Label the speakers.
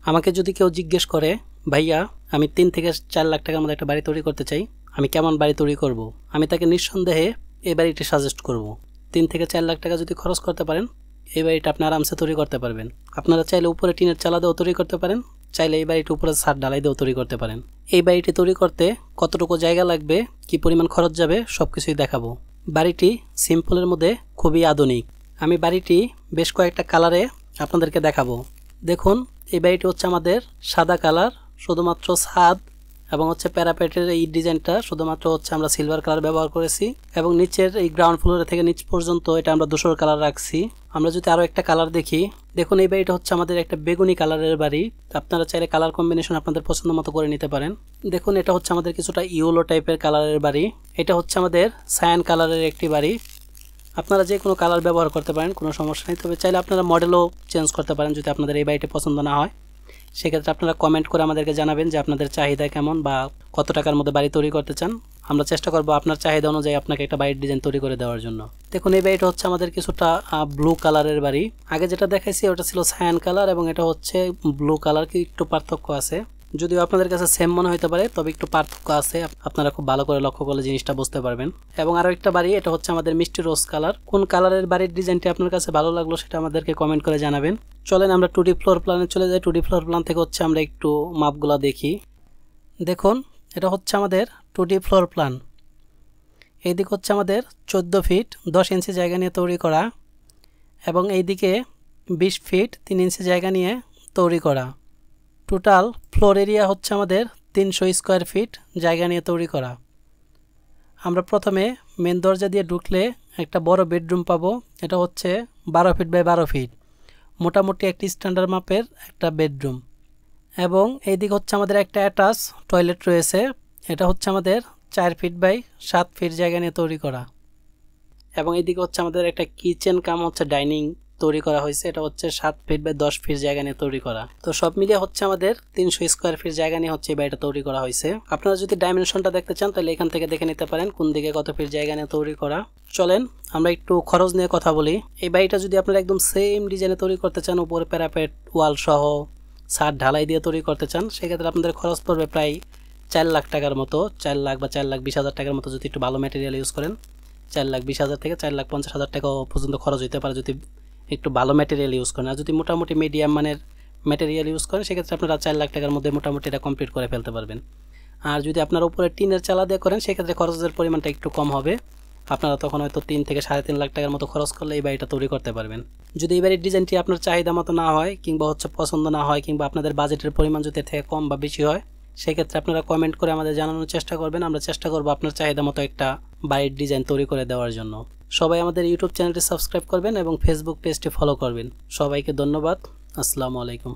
Speaker 1: আমাকে যদি কেউ জিজ্ঞেস করে ভাইয়া আমি 3 থেকে 4 লাখ টাকার মধ্যে একটা বাড়ি তৈরি করতে চাই, আমি কেমন বাড়ি তৈরি করব, আমি তাকে নিঃসন্দেহে এই বাড়িটি সাজেস্ট করব। 3 থেকে 4 লাখ টাকা যদি খরচ করতে পারেন এই বাড়িটা আপনি আরামসে তৈরি করতে পারবেন। আপনারা চাইলে উপরে টিনের চালা দিয়েও তৈরি করতে পারেন, চাইলে এই বাড়িটি উপরে ছাদ ঢালাই দিয়েও তৈরি করতে পারেন। এই বাড়িটি তৈরি করতে কতটুকু জায়গা লাগবে, কি পরিমাণ খরচ যাবে সবকিছুই দেখাবো। বাড়িটি সিম্পলের মধ্যে খুবই আধুনিক। আমি বাড়িটি বেশ কয়েকটা কালারে আপনাদেরকে দেখাবো। দেখুন এই বাড়িটি হচ্ছে আমাদের সাদা কালার, শুধুমাত্র ছাদ এবং হচ্ছে প্যারাপেটের এই ডিজাইনটা শুধুমাত্র হচ্ছে আমরা সিলভার কালার ব্যবহার করেছি এবং নিচের এই গ্রাউন্ড ফ্লোরে থেকে নিচ পর্যন্ত এটা আমরা ধূসর কালার রাখছি। আমরা যদি আরও একটা কালার দেখি, দেখুন এই বাড়িটা হচ্ছে আমাদের একটা বেগুনি কালারের বাড়ি। আপনারা চাইলে কালার কম্বিনেশন আপনাদের পছন্দ মতো করে নিতে পারেন। দেখুন এটা হচ্ছে আমাদের কিছুটা ইয়েলো টাইপের কালারের বাড়ি। এটা হচ্ছে আমাদের সায়ান কালারের একটি বাড়ি। আপনারা যে কোনো কালার ব্যবহার করতে পারেন, কোনো সমস্যা নেই। তবে চাইলে আপনারা মডেলও চেঞ্জ করতে পারেন যদি আপনাদের এই বাড়িটি পছন্দ না হয়। সেক্ষেত্রে আপনারা কমেন্ট করে আমাদেরকে জানাবেন যে আপনাদের চাহিদা কেমন বা কত টাকার মধ্যে বাড়ি তৈরি করতে চান। আমরা চেষ্টা করব আপনার চাহিদা অনুযায়ী আপনাকে একটা বাড়ির ডিজাইন তৈরি করে দেওয়ার জন্য। দেখুন এই বাড়িটা হচ্ছে আমাদের কিছুটা ব্লু কালারের বাড়ি। আগে যেটা দেখাইছি ওটা ছিল সায়ান কালার এবং এটা হচ্ছে ব্লু কালার, কি একটু পার্থক্য আছে। যদিও আপনাদের কাছে সেম মনে হতে পারে তবে একটু পার্থক্য আছে, আপনারা খুব ভালো করে লক্ষ্য করলে জিনিসটা বুঝতে পারবেন। এবং আরও একটা বাড়ি, এটা হচ্ছে আমাদের মিষ্টি রোজ কালার। কোন কালারের বাড়ির ডিজাইনটি আপনার কাছে ভালো লাগলো সেটা আমাদেরকে কমেন্ট করে জানাবেন। চলেন আমরা 2D ফ্লোর প্ল্যানে চলে যাই। 2D ফ্লোর প্ল্যান থেকে হচ্ছে আমরা একটু মাপগুলো দেখি। দেখুন এটা হচ্ছে আমাদের 2D ফ্লোর প্ল্যান। এই দিক হচ্ছে আমাদের 14 ফিট 10 ইঞ্চি জায়গা নিয়ে তৈরি করা এবং এইদিকে 20 ফিট 3 ইঞ্চি জায়গা নিয়ে তৈরি করা। টোটাল ফ্লোর এরিয়া হচ্ছে আমাদের 300 স্কোয়ার ফিট জায়গা নিয়ে তৈরি করা। আমরা প্রথমে মেন দরজা দিয়ে ঢুকলে একটা বড় বেডরুম পাবো। এটা হচ্ছে 12 ফিট বাই 12 ফিট, মোটামুটি একটি স্ট্যান্ডার্ড মাপের একটা বেডরুম। এবং এই দিক হচ্ছে আমাদের একটা অ্যাটাচ টয়লেট রয়েছে। এটা হচ্ছে আমাদের 4 ফিট বাই 7 ফিট জায়গা নিয়ে তৈরি করা। এবং এইদিকে হচ্ছে আমাদের একটা কিচেন কাম হচ্ছে ডাইনিং তৈরি করা হয়েছে। এটা হচ্ছে 7 ফিট বাই 10 ফিট জায়গা নিয়ে তৈরি করা। তো সব মিলিয়ে হচ্ছে আমাদের 300 স্কোয়ার ফিট জায়গা নিয়ে হচ্ছে এই বাড়িটা তৈরি করা হয়েছে। আপনারা যদি ডাইমেনশনটা দেখতে চান তাহলে এখান থেকে দেখে নিতে পারেন কোন দিকে কত ফিট জায়গা নিয়ে তৈরি করা। চলেন আমরা একটু খরচ নিয়ে কথা বলি। এই বাড়িটা যদি আপনারা একদম সেম ডিজাইনে তৈরি করতে চান, উপরে প্যারাপেট ওয়াল সহ ছাদ ঢালাই দিয়ে তৈরি করতে চান, সেক্ষেত্রে আপনাদের খরচ পড়বে প্রায় 4 লাখ টাকার মতো। 4 লাখ বা 4,20,000 টাকার মতো যদি একটু ভালো ম্যাটেরিয়াল ইউজ করেন। 4,20,000 থেকে 4,50,000 টাকা পর্যন্ত খরচ হতে পারে যদি একটু ভালো ম্যাটেরিয়াল ইউজ করেন। আর যদি মোটামুটি মিডিয়াম মানের ম্যাটেরিয়াল ইউজ করেন সেক্ষেত্রে আপনারা 4 লাখ টাকার মধ্যে মোটামুটি এটা কমপ্লিট করে ফেলতে পারবেন। আর যদি আপনারা উপরে টিনের চালা দিয়ে করেন সেক্ষেত্রে খরচের পরিমাণটা একটু কম হবে। আপনারা তখন হয়তো 3 থেকে 3.5 লাখ টাকার মতো খরচ করলে এই বাড়িটা তৈরি করতে পারবেন। যদি এই বাড়ির ডিজাইনটি আপনার চাহিদা মতো না হয় কিংবা হচ্ছে পছন্দ না হয় কিংবা আপনাদের বাজেটের পরিমাণ যদি থেকে কম বা বেশি হয় সেক্ষেত্রে আপনারা কমেন্ট করে আমাদের জানানোর চেষ্টা করবেন। আমরা চেষ্টা করব আপনার চাহিদা মতো একটা বাড়ির ডিজাইন তৈরি করে দেওয়ার জন্য। সবাই আমাদের ইউটিউব চ্যানেলটি সাবস্ক্রাইব করবেন এবং ফেসবুক পেজটি ফলো করবেন। সবাইকে ধন্যবাদ। আসসালামু আলাইকুম।